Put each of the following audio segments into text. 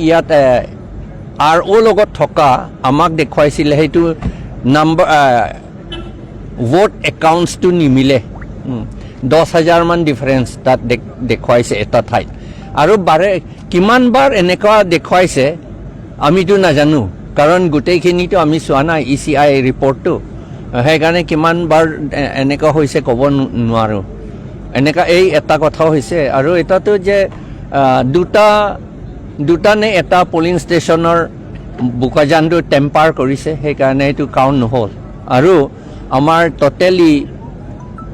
ইয়াত আৰ অ' লগত থকা আমাক দেখুৱাইছিলে সেইটো নাম্বাৰ ভোট একাউণ্টছটো নিমিলে 10,000 মান ডিফাৰেঞ্চ তাত দেখুৱাইছে এটা ঠাইত আৰু কিমানবাৰ এনেকুৱা দেখুৱাইছে আমিতো নাজানো কাৰণ গোটেইখিনিতো আমি চোৱা নাই ECI ৰিপৰ্টটো সেইকাৰণে কিমানবাৰ এনেকুৱা হৈছে ক'ব নোৱাৰোঁ এনেকুৱা এই এটা কথা হৈছে আৰু এটাতো যে দুটা নে এটা পলিং ষ্টেচনৰ বোকাজানটো টেম্পাৰ কৰিছে সেইকাৰণে এইটো কাউণ্ট নহ'ল আৰু আমাৰ টোটেলি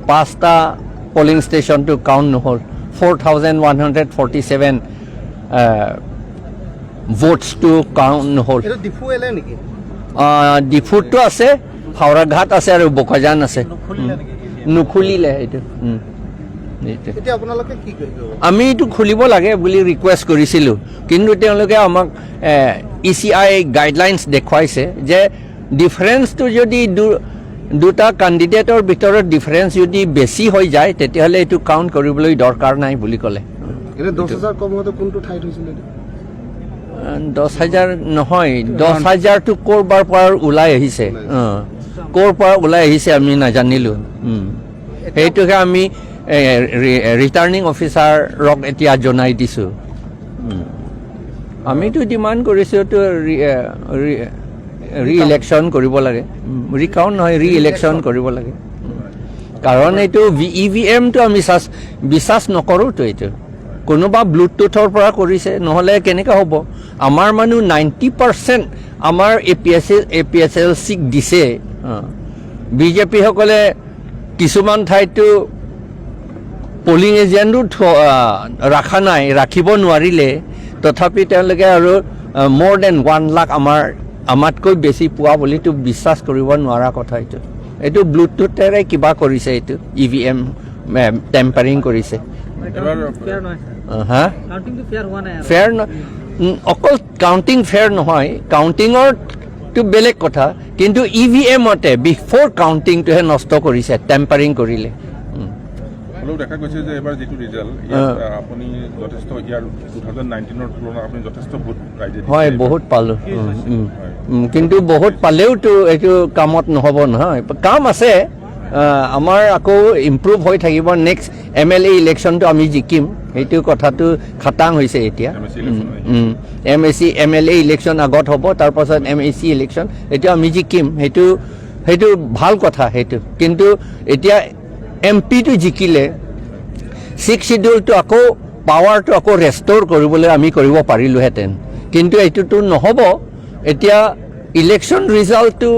5টা পলিং ষ্টেচনটো কাউণ্ট নহ'ল 4,147 ভোটছটো কাউণ্ট নহ'ল ডিফুটো আছে হাওৰাঘাট আছে আৰু বোকাজান আছে নুখুলিলে এইটো আমি এইটো খুলিব লাগে বুলি ৰিকুৱেষ্ট কৰিছিলোঁ কিন্তু তেওঁলোকে আমাক ECI গাইডলাইনছ দেখুৱাইছে যে ডিফাৰেঞ্চটো যদি দুটা কেণ্ডিডেটৰ ভিতৰত ডিফাৰেঞ্চ যদি বেছি হৈ যায় তেতিয়াহ'লে এইটো কাউণ্ট কৰিবলৈ দৰকাৰ নাই বুলি ক'লে 10,000 কম হওঁতে কোনটো ঠাইত হৈছিল 10,000 নহয় 10,000টো ক'ৰবাৰ পৰা ওলাই আহিছে ক'ৰ পৰা ওলাই আহিছে আমি নাজানিলোঁ সেইটোকে আমি ৰিটাৰ্ণিং অফিচাৰক এতিয়া জনাই দিছোঁ আমিতো ডিমাণ্ড কৰিছোঁ তো ৰি-ইলেকশ্যন কৰিব লাগে ৰিকাউণ্ট নহয় ৰি-ইলেকশ্যন কৰিব লাগে কাৰণ এইটো EVMটো আমি বিশ্বাস নকৰোঁতো এইটো কোনোবা ব্লুটুথৰ পৰা কৰিছে নহ'লে কেনেকৈ হ'ব আমাৰ মানুহ 90% আমাৰ APSLCক দিছে বিজেপিসকলে কিছুমান ঠাইতো পলিং এজেণ্টো ৰখা নাই ৰাখিব নোৱাৰিলে তথাপি তেওঁলোকে আৰু মোৰ দেন 1 লাখ আমাতকৈ বেছি পোৱা বুলিতো বিশ্বাস কৰিব নোৱাৰা কথা এইটো ব্লুটুথেৰে কিবা কৰিছে এইটো EVM টেম্পাৰিং কৰিছে ফেয়াৰ অকল কাউণ্টিং ফেয়াৰ নহয় কাউণ্টিঙৰটো বেলেগ কথা কিন্তু EVMতে বিফৰ কাউণ্টিংটোহে নষ্ট কৰিছে টেম্পাৰিং কৰিলে দেখা গৈছে যে এবাৰ যিটো ৰিজাল্ট আপুনি যথেষ্ট ইয়াৰ 2019ৰ তুলনাত আপুনি যথেষ্ট ভোট পাইছে হয় বহুত পালোঁ কিন্তু বহুত পালেওতো এইটো কামত নহ'ব নহয় কাম আছে আমাৰ আকৌ ইম্প্ৰুভ হৈ থাকিব নেক্সট MLA ইলেকশ্যনটো আমি জিকিম সেইটো কথাটো খাটাং হৈছে এতিয়া MLA ইলেকশ্যন আগত হ'ব তাৰপাছত MAC ইলেকশ্যন এইটো আমি জিকিম সেইটো ভাল কথা সেইটো কিন্তু এতিয়া MPটো জিকিলে 6 শিডিউলটো আকৌ পাৱাৰটো আকৌ ৰেষ্ট'ৰ কৰিবলৈ আমি কৰিব পাৰিলোহেঁতেন কিন্তু এইটোতো নহ'ব এতিয়া ইলেকশ্যন ৰিজাল্টটো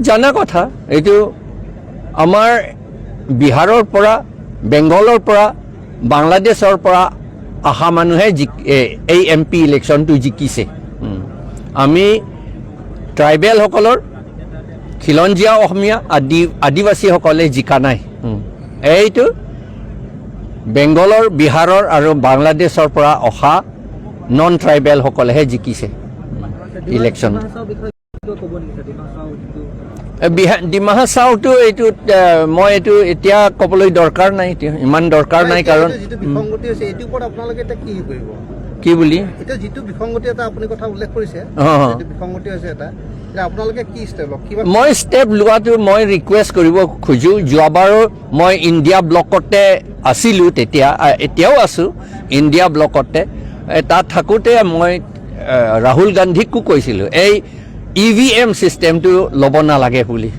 জানা কথা এইটো আমাৰ বিহাৰৰ পৰা বেংগলৰ পৰা বাংলাদেশৰ পৰা অহা মানুহে এই MP ইলেকশ্যনটো জিকিছে আমি ট্ৰাইবেলসকলৰ খিলঞ্জীয়া অসমীয়া আদিবাসীসকলে জিকা নাই এইটো বেংগলৰ বিহাৰৰ আৰু বাংলাদেশৰ পৰা অহা নন ট্ৰাইবেলসকলেহে জিকিছে ইলেকশ্যন ডিমা হাছাওটো এইটো মই এইটো এতিয়া ক'বলৈ দৰকাৰ নাই ইমান দৰকাৰ নাই কাৰণ কি বুলি যিটো বিসংগতি এটা আপুনি কথা উল্লেখ কৰিছে বিসংগতি হৈছে এটা মই ষ্টেপ লোৱাটো মই ৰিকুৱেষ্ট কৰিব খোজোঁ যোৱাবাৰো মই ইণ্ডিয়া ব্লকতে আছিলোঁ তেতিয়া এতিয়াও আছোঁ ইণ্ডিয়া ব্লকতে তাত থাকোঁতে মই ৰাহুল গান্ধীকো কৈছিলোঁ এই EVM ছিষ্টেমটো ল'ব নালাগে বুলি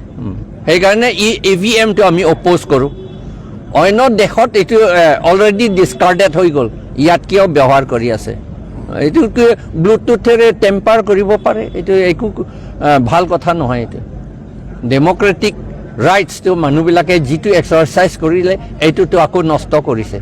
সেইকাৰণে EVMটো আমি অপ'জ কৰোঁ অন্য দেশত এইটো অলৰেডি ডিছকাৰ্ডেড হৈ গ'ল ইয়াত কিয় ব্যৱহাৰ কৰি আছে এইটো ব্লুটুথেৰে টেম্পাৰ কৰিব পাৰে এইটো একো ভাল কথা নহয় এইটো ডেম'ক্ৰেটিক ৰাইটছটো মানুহবিলাকে যিটো এক্সাৰচাইজ কৰিলে এইটোতো আকৌ নষ্ট কৰিছে